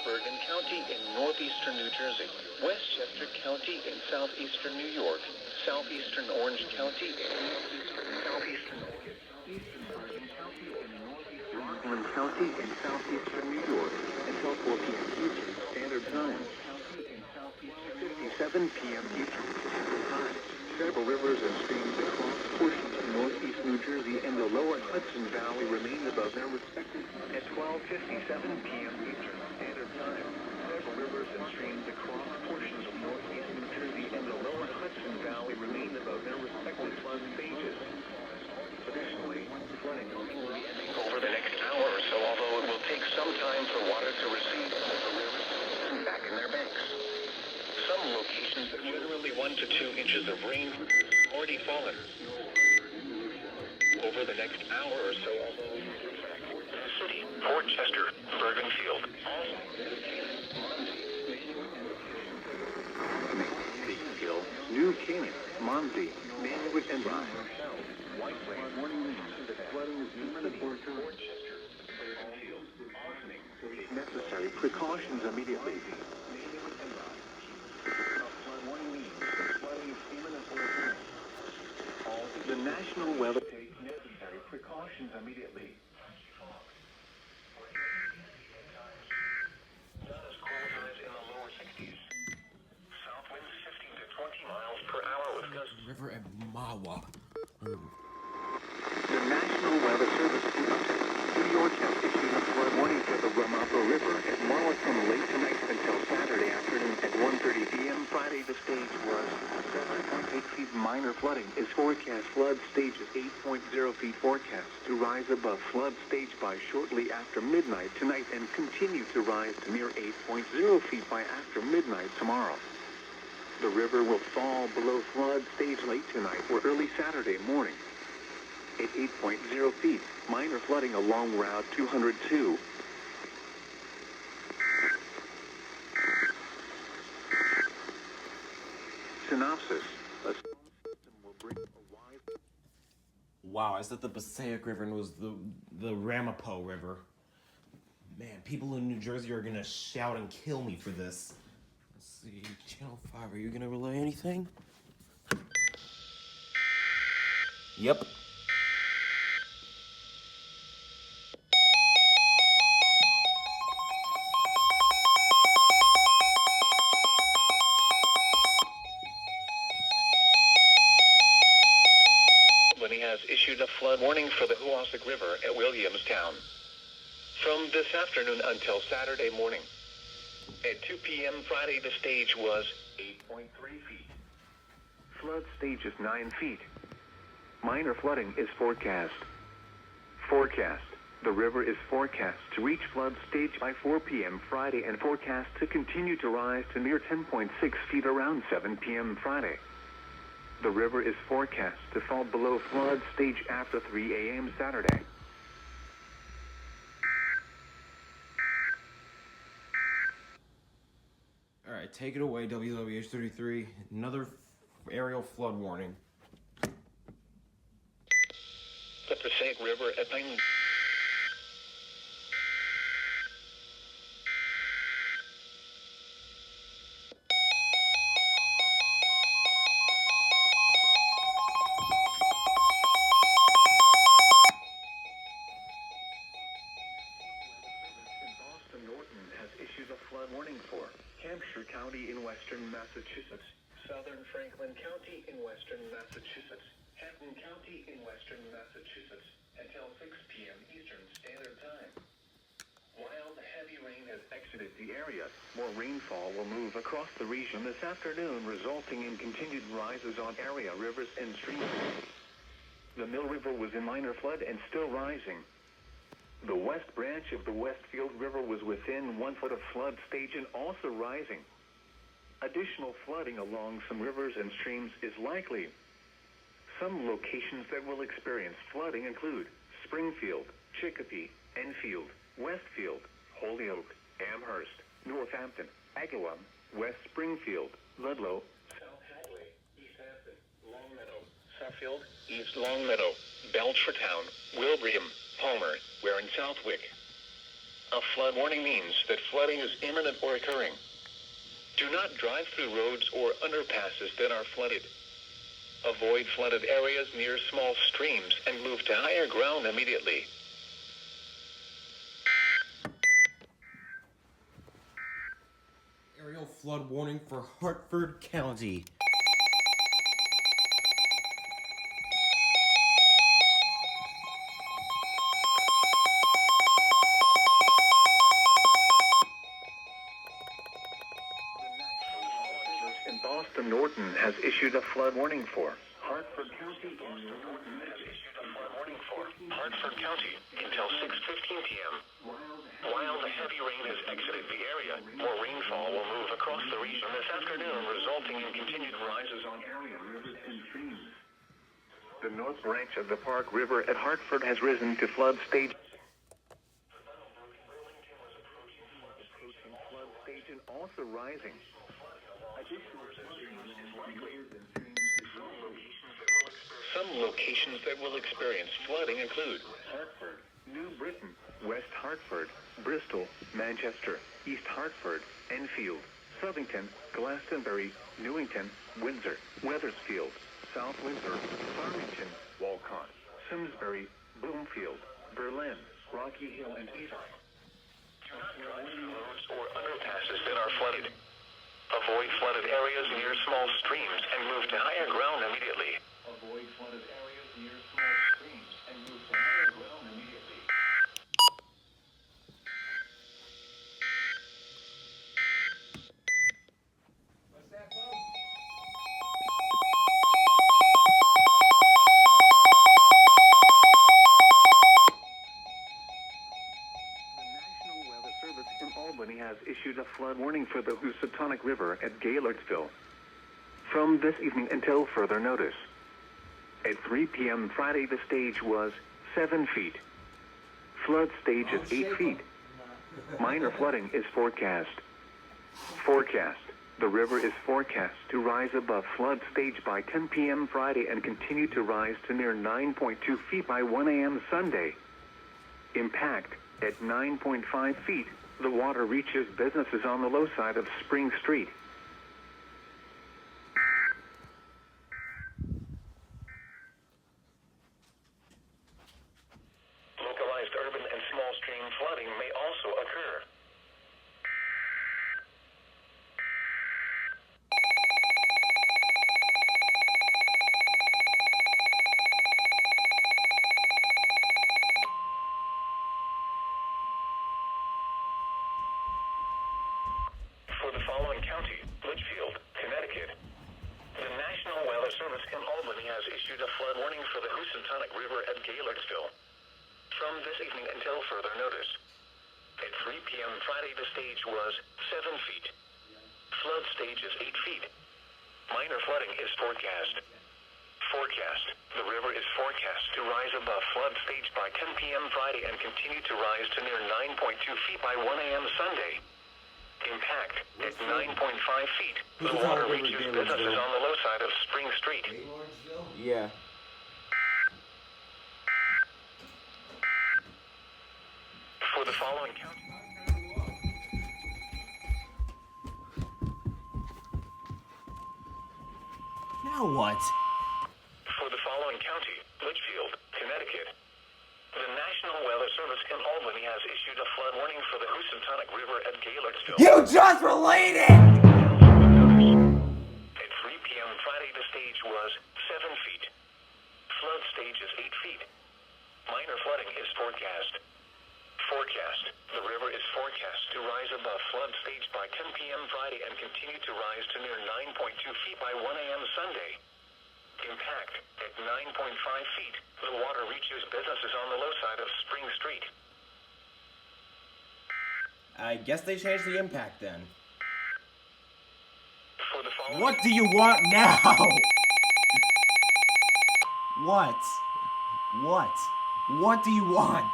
Bergen County in northeastern New Jersey, Westchester County in southeastern New York, southeastern Orange County in southeastern Rockland County in southeastern New York until 4 p.m. Eastern Standard Time. 57 p.m. Eastern Standard Time. Several rivers and streams across portions of northeast New Jersey and the lower Hudson Valley remain above their respective at 12:57 p.m. Eastern Standard Time. Several rivers and streams across portions of northeast New Jersey and the lower Hudson Valley remain above their respective flood stages. Additionally, flooding will be ending over the next hour or so, although it will take some time for water to recede from the rivers and back in their banks. Some locations, literally 1 to 2 inches of rain already fallen. Over the next hour or so, although the city, Port Chester, Bergenfield, Hill, New Canaan, Monty, Manwood, and Rye. Necessary precautions immediately. The National Weather takes necessary precautions immediately. Cool times in the lower 60s. South winds 15 to 20 miles per hour with gusts. River at Mawa. The National Weather Service in Upton, New York has issued a flood warning for the Ramapo River at Marlow from late tonight until Saturday afternoon at 1:30 p.m. Friday. The stage was 7.8 feet. Minor flooding is forecast. Flood stage is 8.0 feet forecast to rise above flood stage by shortly after midnight tonight and continue to rise to near 8.0 feet by after midnight tomorrow. The river will fall below flood stage late tonight or early Saturday morning. At 8.0 feet, minor flooding along Route 202. Synopsis. A storm system will bring a wide... Wow, I said the Passaic River and it was the Ramapo River. Man, people in New Jersey are gonna shout and kill me for this. Let's see, Channel 5, are you gonna relay anything? Yep. Has issued a flood warning for the Hoosick River at Williamstown from this afternoon until Saturday morning. At 2 p.m. Friday, the stage was 8.3 feet. Flood stage is 9 feet. Minor flooding is forecast. Forecast. The river is forecast to reach flood stage by 4 p.m. Friday and forecast to continue to rise to near 10.6 feet around 7 p.m. Friday. The river is forecast to fall below flood stage after 3 a.m. Saturday. All right, take it away, WWH33. Another aerial flood warning. The Passaic River at Pine. issues a flood warning for Hampshire County in western Massachusetts, southern Franklin County in western Massachusetts, Hampton County in western Massachusetts, until 6 p.m. Eastern Standard Time. While the heavy rain has exited the area, more rainfall will move across the region this afternoon, resulting in continued rises on area rivers and streams. The Mill River was in minor flood and still rising. The west branch of the Westfield River was within 1 foot of flood stage and also rising. Additional flooding along some rivers and streams is likely. Some locations that will experience flooding include Springfield, Chicopee, Enfield, Westfield, Holyoke, Amherst, Northampton, Agawam, West Springfield, Ludlow, South Hadley, East Hampton, Longmeadow, Suffield, East Longmeadow, Belchertown, Wilbraham, Palmer, Ware and Southwick. A flood warning means that flooding is imminent or occurring. Do not drive through roads or underpasses that are flooded. Avoid flooded areas near small streams and move to higher ground immediately. Aerial flood warning for Hartford County. In Boston, Norton has issued a flood warning for Hartford County. Hartford County until 6:15 p.m. While the heavy rain has exited the area, more rainfall will move across the region this afternoon, resulting in continued rises on Area rivers and streams. The north branch of the Park River at Hartford has risen to flood stage. Approaching flood stage and also rising. Some locations that will experience flooding include Hartford, New Britain, West Hartford, Bristol, Manchester, East Hartford, Enfield, Southington, Glastonbury, Newington, Windsor, Wethersfield, South Windsor, Farmington, Walcott, Simsbury, Bloomfield, Berlin, Rocky Hill, and Avon. Do not drive through roads or underpasses that are flooded. Avoid flooded areas near small streams and move to higher ground immediately. Avoid flooded areas near small streams and move to higher ground immediately. What's that, folks? The National Weather Service in Albany has issued a flood warning for the Housatonic River at Gaylordsville from this evening until further notice. At 3 p.m. Friday, the stage was 7 feet. Flood stage is 8 feet. Minor flooding is forecast. Forecast. The river is forecast to rise above flood stage by 10 p.m. Friday and continue to rise to near 9.2 feet by 1 a.m. Sunday. Impact. At 9.5 feet, the water reaches businesses on the low side of Spring Street. Localized urban and small stream flooding may also occur. For the following county, Litchfield, Connecticut, the National Weather Service in Albany has issued a flood warning for the Housatonic River at Gaylordsville from this evening until further notice. At 3 p.m. Friday, the stage was 7 feet. Flood stage is 8 feet. Minor flooding is forecast. Forecast. The river is forecast to rise above flood stage by 10 p.m. Friday and continue to rise to near 9.2 feet by 1 a.m. Sunday. Impact. At 9.5 feet, the water reaches businesses on the low side of Spring Street. Yeah. For the following county. Now what? For the following county, Litchfield, Connecticut, the National National Weather Service in Albany has issued a flood warning for the Housatonic River at Gaylordsville. You just related! At 3 p.m. Friday, the stage was 7 feet. Flood stage is 8 feet. Minor flooding is forecast. Forecast. The river is forecast to rise above flood stage by 10 p.m. Friday and continue to rise to near 9.2 feet by 1 a.m. Sunday. Impact. At 9.5 feet, the water reaches businesses on the low side of Spring Street. I guess they changed the impact then. For the following... What do you want now? What? What do you want?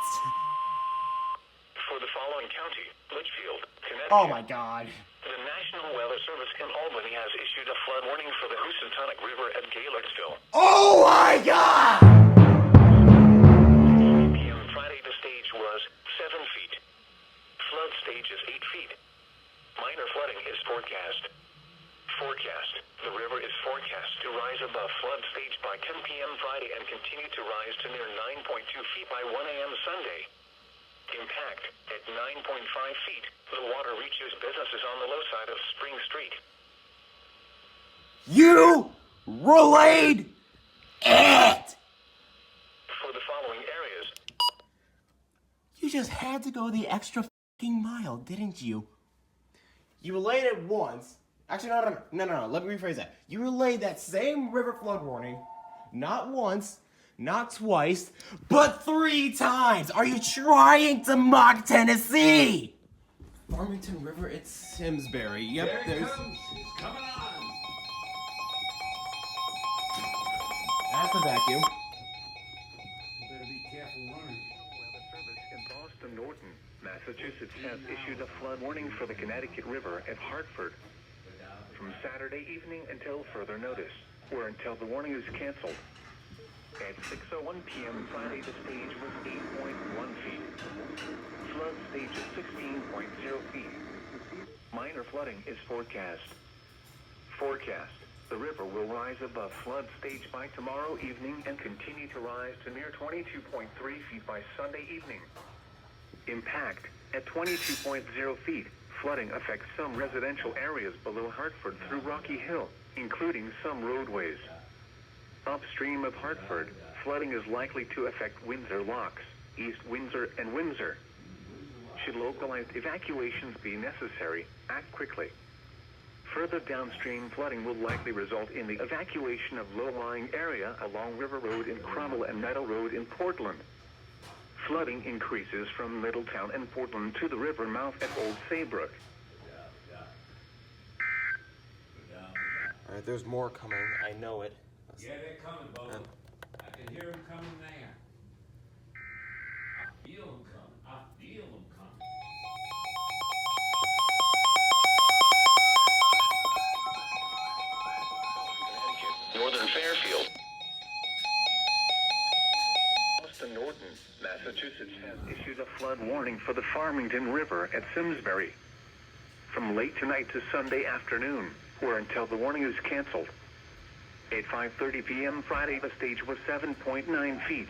For the following county, Litchfield, Connecticut. Oh my god. The National Weather Service in Albany has issued a flood warning for the Housatonic River at Gaylordsville. Oh my god! 3 p.m. Friday, the stage was 7 feet. Flood stage is 8 feet. Minor flooding is forecast. Forecast. The river is forecast to rise above flood stage by 10 p.m. Friday and continue to rise to near 9.2 feet by 1 a.m. Sunday. Impact. At 9.5 feet, the water reaches businesses on the low side of Spring Street. You relayed it! For the following areas, You just had to go the extra fucking mile, didn't you? You relayed it once. Actually, no. Let me rephrase that. You relayed that same river flood warning, not once, not twice, but 3 times. Are you trying to mock Tennessee? Farmington River, it's Simsbury. Yep, There it there's. comes. It's coming on. That's the vacuum. Better be careful running. Weather Service in Boston, Norton, Massachusetts has issued a flood warning for the Connecticut River at Hartford from Saturday evening until further notice, or until the warning is canceled. At 6:01 p.m. Friday, the stage was 8.1 feet. Flood stage is 16.0 feet. Minor flooding is forecast. Forecast. The river will rise above flood stage by tomorrow evening and continue to rise to near 22.3 feet by Sunday evening. Impact. At 22.0 feet, flooding affects some residential areas below Hartford through Rocky Hill, including some roadways. Upstream of Hartford, flooding is likely to affect Windsor Locks, East Windsor, and Windsor. Should localized evacuations be necessary, act quickly. Further downstream flooding will likely result in the evacuation of low-lying area along River Road in Cromwell and Meadow Road in Portland. Flooding increases from Middletown and Portland to the river mouth at Old Saybrook. Alright, there's more coming. I know it. Yeah, they're coming, Bo. I can hear them coming there. I feel them coming. Northern Fairfield. Boston, Norton, Massachusetts has issued a flood warning for the Farmington River at Simsbury from late tonight to Sunday afternoon, or until the warning is canceled. At 5:30 p.m. Friday, the stage was 7.9 feet.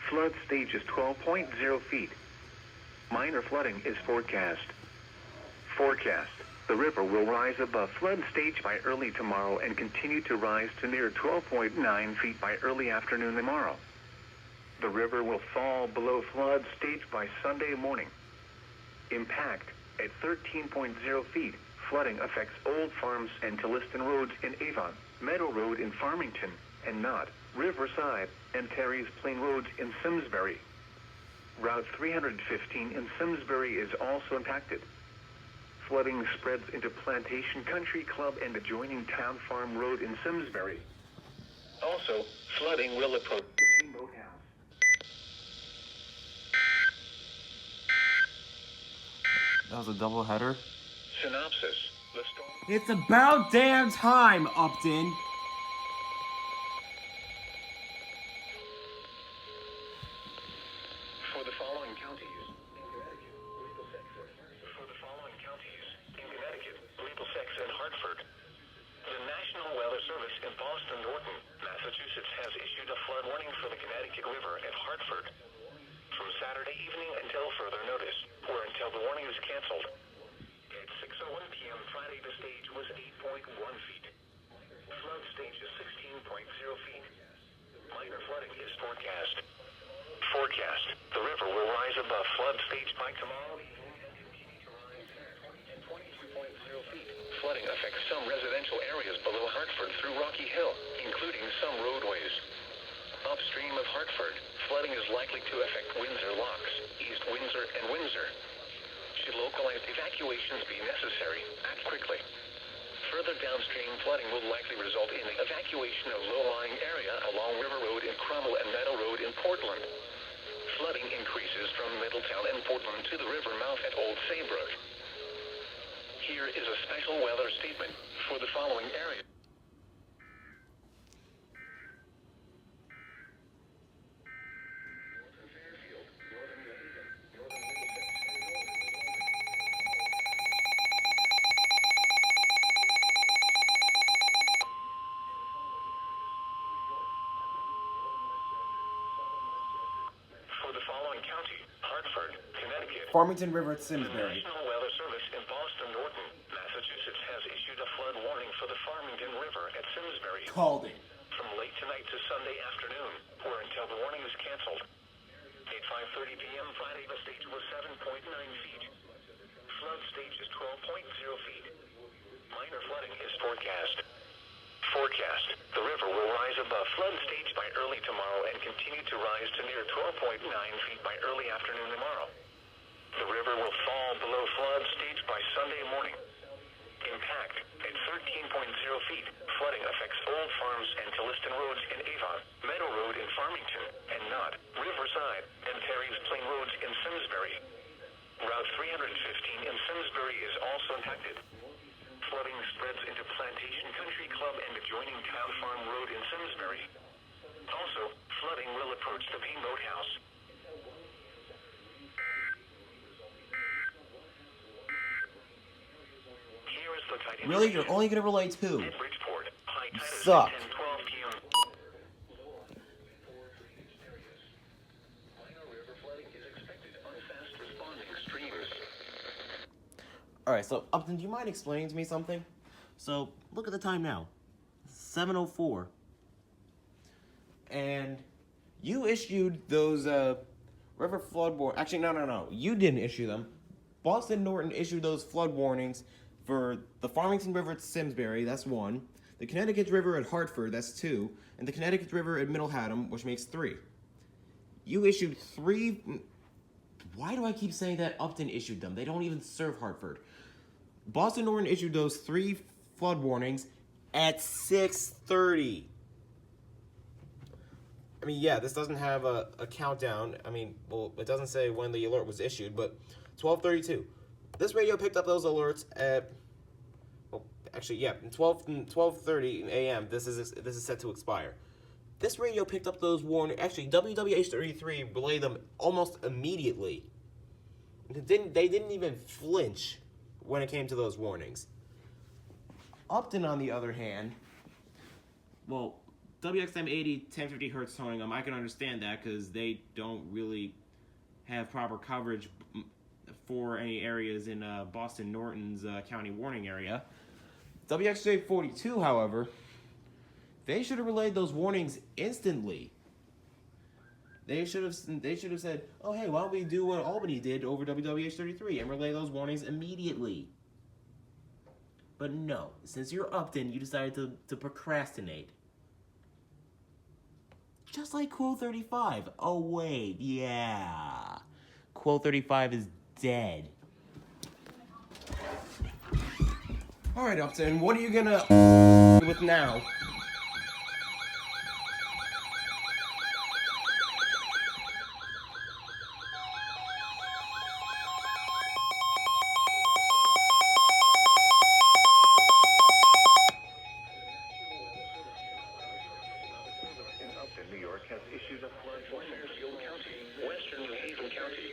Flood stage is 12.0 feet. Minor flooding is forecast. Forecast. The river will rise above flood stage by early tomorrow and continue to rise to near 12.9 feet by early afternoon tomorrow. The river will fall below flood stage by Sunday morning. Impact. At 13.0 feet, flooding affects Old Farms and Tilliston Roads in Avon, Meadow Road in Farmington, and Knott, Riverside, and Terry's Plain Roads in Simsbury. Route 315 in Simsbury is also impacted. Flooding spreads into Plantation Country Club and adjoining Town Farm Road in Simsbury. Also, flooding will approach the Steamboat House. That was a double header. Synopsis. The storm... It's about damn time, Upton. For the following counties in Connecticut, Middlesex, and Hartford. The National Weather Service in Boston, Norton, Massachusetts has issued a flood warning for the Connecticut River at Hartford from Saturday evening until further notice, or until the warning is canceled. At 6:01 p.m. Friday, the stage was 8.1 feet. Flood stage is 16.0 feet. Minor flooding is forecast. Forecast. The river will rise above flood stage by tomorrow evening and continue to rise at 22.0 feet. Flooding affects some residential areas below Hartford through Rocky Hill, including some roadways. Upstream of Hartford, flooding is likely to affect Windsor Locks, East Windsor, and Windsor. Should localized evacuations be necessary, act quickly. Further downstream flooding will likely result in the evacuation of low-lying area along River Road in Cromwell and Meadow Road in Portland. Flooding increases from Middletown and Portland to the river mouth at Old Saybrook. Here is a special weather statement for the following area. For the following county, Hartford, Connecticut. Farmington River at Simsbury. National Weather Service in Boston, Norton, Massachusetts has issued a flood warning for the Farmington River at Simsbury Called it. from late tonight to Sunday afternoon, or until the warning is canceled. At 5:30 p.m. Friday, the stage was 7.9 feet. Flood stage is 12.0 feet. Minor flooding is forecast. Forecast. The river will rise above flood stage by early tomorrow and continue to rise to near 12.9 feet by early afternoon tomorrow. The river will fall below flood stage by Sunday morning. Impact at 13.0 feet. Flooding affects Old Farms and Tilliston Roads in Avon, Meadow Road in Farmington, and Knott, Riverside, and Terry's Plain Roads in Simsbury. Route 315 in Simsbury is also impacted. Flooding spreads into Plantation Country Club and adjoining Town Farm Road in Simsbury. Also, flooding will approach the Payne Boathouse. Here is the tide. Really? You're only gonna relate to? At Bridgeport, high tide is Suck. 10:12 p.m. Minor river flooding is expected on fast responding streams. Alright, so Upton, do you mind explaining to me something? So, look at the time now. 7:04. And you issued those river flood warnings. Actually, no. You didn't issue them. Boston Norton issued those flood warnings for the Farmington River at Simsbury, that's 1. The Connecticut River at Hartford, that's 2. And the Connecticut River at Middle Haddam, which makes 3. You issued 3... Why do I keep saying that Upton issued them? They don't even serve Hartford. Boston Norton issued those 3 flood warnings at 6:30. I mean, yeah, this doesn't have a countdown. I mean, well, it doesn't say when the alert was issued, but 12:32. This radio picked up those alerts at, well, actually, yeah, 12:30 a.m. This is set to expire. This radio picked up those warnings. Actually, WWH-33 relayed them almost immediately. They didn't even flinch when it came to those warnings. Upton, on the other hand, well, WXM 80, 1050 hertz towing them, I can understand that because they don't really have proper coverage for any areas in Boston Norton's county warning area. WXJ 42, however, they should have relayed those warnings instantly. They should have said, oh, hey, why don't we do what Albany did over WWH 33 and relay those warnings immediately? But no, since you're Upton, you decided to procrastinate. Just like Quo 35. Oh, wait, yeah. Quo 35 is dead. Alright, Upton, what are you gonna with now? New York has issued a flood warning Fairfield County, western New Haven County,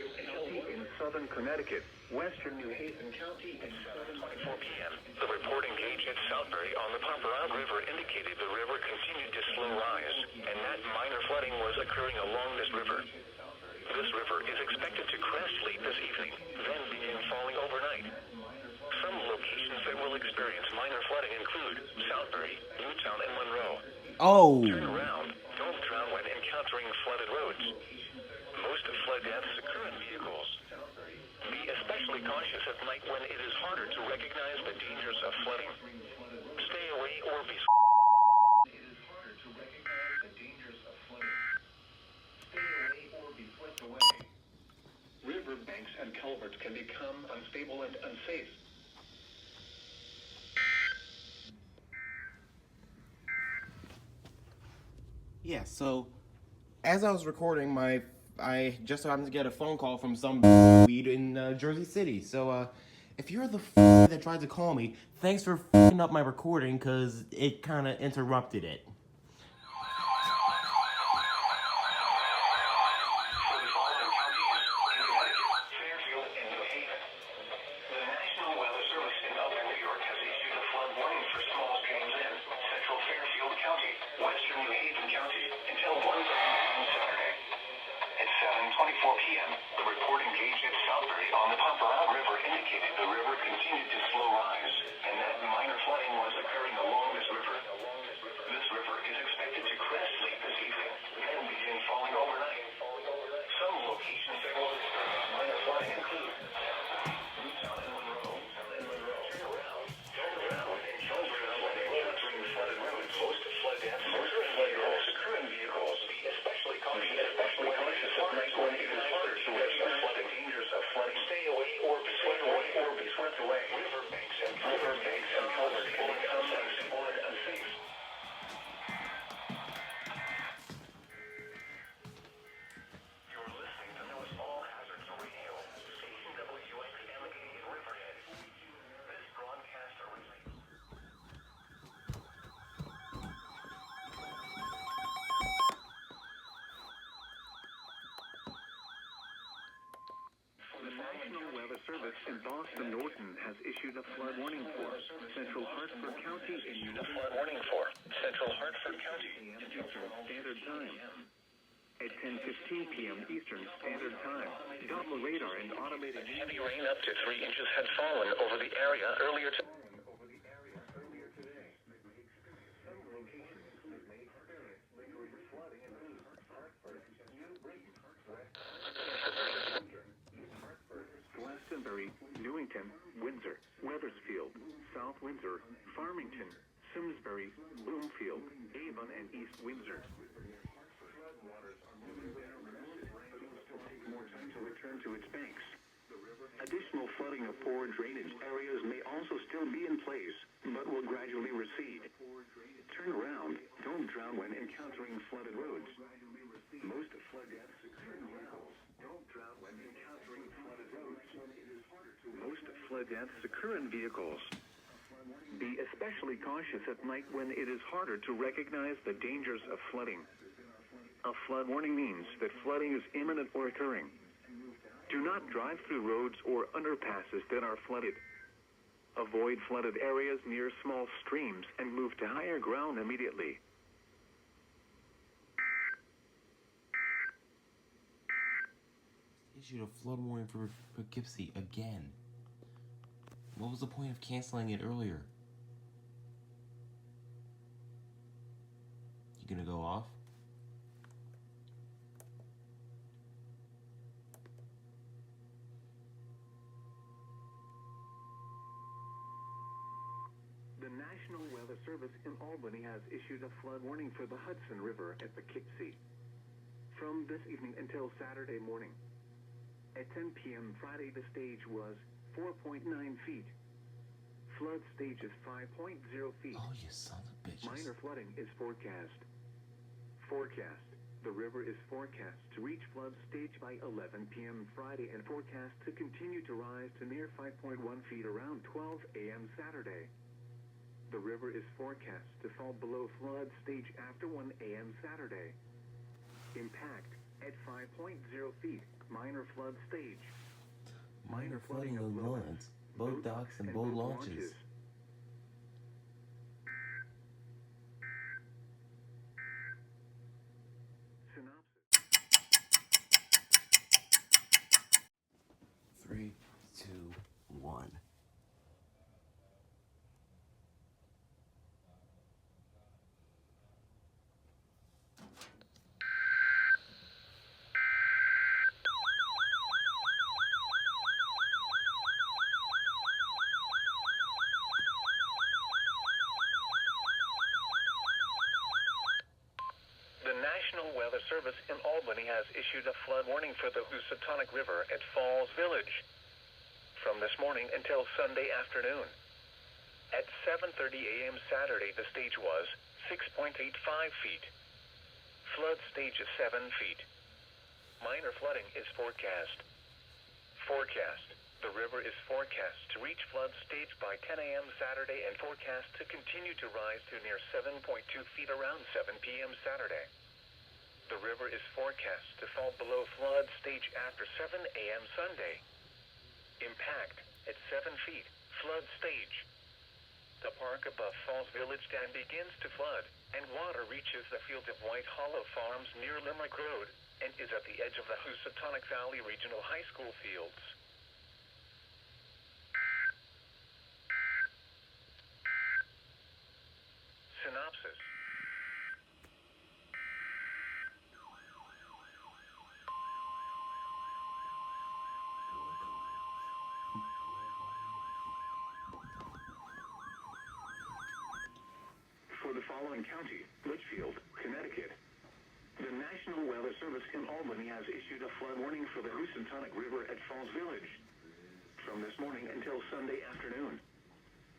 in southern Connecticut, western New Haven County at 7:24 p.m. The reporting gauge at Southbury on the Paparotte River indicated the river continued to slow rise, and that minor flooding was occurring along this river. This river is expected to crest late this evening, then begin falling overnight. Some locations that will experience minor flooding include Southbury, Newtown, and Monroe. Oh. Turn around. Don't drown when encountering flooded roads. Most flood deaths occur in vehicles. Be especially cautious at night when it is harder to recognize the dangers of flooding. Stay away or be swept away. River banks and culverts can become unstable and unsafe. Yeah, so as I was recording, I just happened to get a phone call from some weed in Jersey City. So if you're the that tried to call me, thanks for f***ing up my recording because it kind of interrupted it. p.m., the recording gauge at Southbury on the Paparow River indicated the river continued to slow rise, and that minor flooding was occurring along this river. This river is expected to crest late this evening, then begin falling overnight. Some locations that will experience minor flooding include Newtown and Monroe. Turn around and don't drown when encountering flooded roads. Most flood deaths occur in vehicles. Be especially cautious at night when it is harder to recognize the dangers of flooding. Stay away or be swept away. River banks and culverts can become unstable and unsafe. You're listening to Noah's All Hazards Radio, station WXM in Riverhead. This broadcast originates. The National Weather Service in Boston Norton has issued a flood warning for Central Hartford County in Flood warning for Central Hartford County. Eastern Standard Time. At 10:15 p.m. Eastern Standard Time, Doppler radar and automated Heavy rain up to 3 inches had fallen over the area earlier today. Glastonbury, Newington, Windsor, Wethersfield, South Windsor, Farmington, Simsbury, Bloomfield, Avon, and East Windsor. More time to return to its banks. Additional flooding of poor drainage areas may also still be in place, but will gradually recede. Turn around. Don't drown when encountering flooded roads. Most flood deaths occur in vehicles. Don't drown when encountering flooded roads. Most flood deaths occur in vehicles. Be especially cautious at night when it is harder to recognize the dangers of flooding. A flood warning means that flooding is imminent or occurring. Do not drive through roads or underpasses that are flooded. Avoid flooded areas near small streams and move to higher ground immediately. Issued a flood warning for Poughkeepsie again. What was the point of canceling it earlier? You gonna go off? The National Weather Service in Albany has issued a flood warning for the Hudson River at Poughkeepsie from this evening until Saturday morning. At 10 p.m. Friday, the stage was 4.9 feet. Flood stage is 5.0 feet. Oh, you sons of bitches. Minor flooding is forecast. Forecast. The river is forecast to reach flood stage by 11 p.m. Friday and forecast to continue to rise to near 5.1 feet around 12 a.m. Saturday. The river is forecast to fall below flood stage after 1 a.m. Saturday. Impact at 5.0 feet. Minor flood stage. Minor flooding of lands, boat docks, and boat launches. Synopsis. Service in Albany has issued a flood warning for the Housatonic River at Falls Village from this morning until Sunday afternoon. At 7:30 a.m. Saturday, the stage was 6.85 feet. Flood stage is 7 feet. Minor flooding is forecast. The river is forecast to reach flood stage by 10 a.m. Saturday and forecast to continue to rise to near 7.2 feet around 7 p.m. Saturday. The river is forecast to fall below flood stage after 7 a.m. Sunday. Impact at 7 feet, flood stage. The park above Falls Village Dam begins to flood, and water reaches the fields of White Hollow Farms near Limerick Road and is at the edge of the Housatonic Valley Regional High School fields. Synopsis. For the following county, Litchfield, Connecticut. The National Weather Service in Albany has issued a flood warning for the Housatonic River at Falls Village from this morning until Sunday afternoon.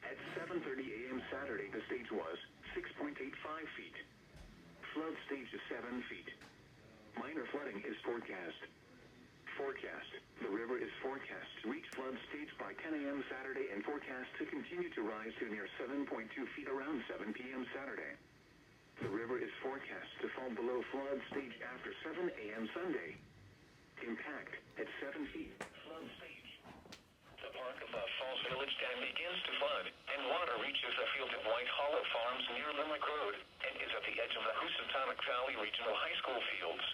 At 7:30 a.m. Saturday, the stage was 6.85 feet. Flood stage is 7 feet. Minor flooding is forecast. The river is forecast to reach flood stage by 10 a.m. Saturday and forecast to continue to rise to near 7.2 feet around 7 p.m. Saturday. The river is forecast to fall below flood stage after 7 a.m. Sunday. Impact at 7 feet. Flood stage. The park above Falls Village Dam begins to flood, and water reaches the fields of White Hollow Farms near Limerick Road and is at the edge of the Housatonic Valley Regional High School fields.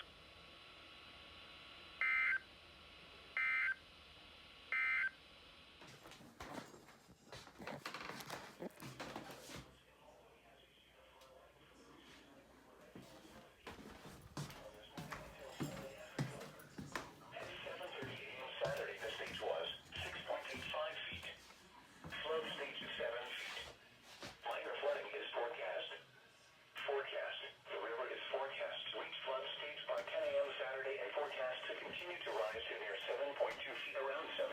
Saturday, the stage was 6.85 feet. Flood stage is 7 feet. Minor flooding is forecast. The river is forecast to reach flood stage by 10 a.m. Saturday and forecast to continue to rise to near 7.2 feet around 7